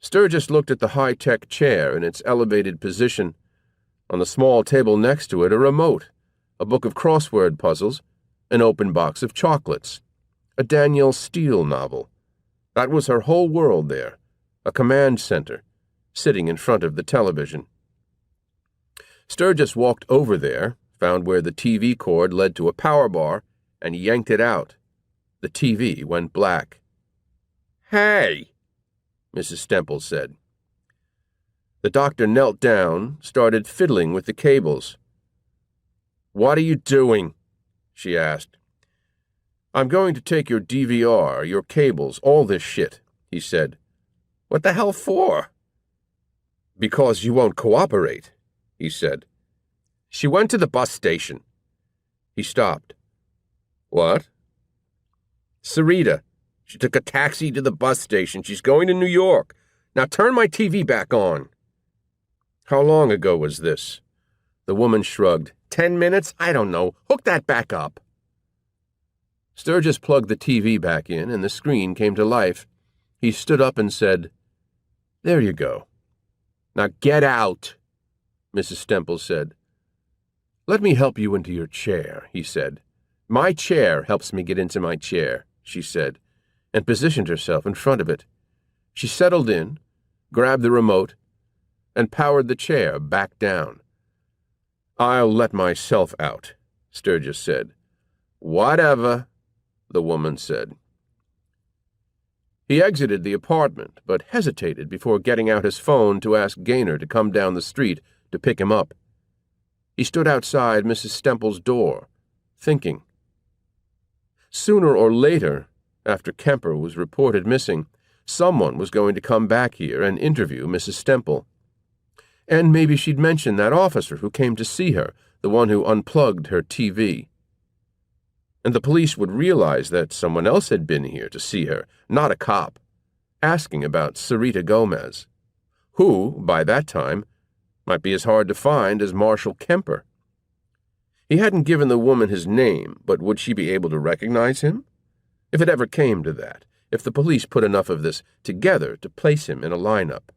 Sturgis looked at the high-tech chair in its elevated position. On the small table next to it, a remote, a book of crossword puzzles, an open box of chocolates, a Danielle Steele novel. That was her whole world there, a command center, sitting in front of the television. Sturgis walked over there, found where the TV cord led to a power bar, and yanked it out. The TV went black. "Hey!" Mrs. Stemple said. The doctor knelt down, started fiddling with the cables. "What are you doing?" she asked. "I'm going to take your DVR, your cables, all this shit," he said. "What the hell for?" "Because you won't cooperate," he said. "She went to the bus station." He stopped. "What?" "Sarita. She took a taxi to the bus station. She's going to New York. Now turn my TV back on." "How long ago was this?" The woman shrugged. 10 minutes? I don't know. Hook that back up." Sturgis plugged the TV back in, and the screen came to life. He stood up and said, "There you go." "Now get out," Mrs. Stemple said. "Let me help you into your chair," he said. "My chair helps me get into my chair," she said, and positioned herself in front of it. She settled in, grabbed the remote, and powered the chair back down. "I'll let myself out," Sturgis said. "Whatever," the woman said. He exited the apartment, but hesitated before getting out his phone to ask Gaynor to come down the street to pick him up. He stood outside Mrs. Stemple's door, thinking. Sooner or later, after Kemper was reported missing, someone was going to come back here and interview Mrs. Stemple. And maybe she'd mention that officer who came to see her, the one who unplugged her TV. And the police would realize that someone else had been here to see her, not a cop, asking about Sarita Gomez, who, by that time, might be as hard to find as Marshal Kemper. He hadn't given the woman his name, but would she be able to recognize him? If it ever came to that, if the police put enough of this together to place him in a lineup.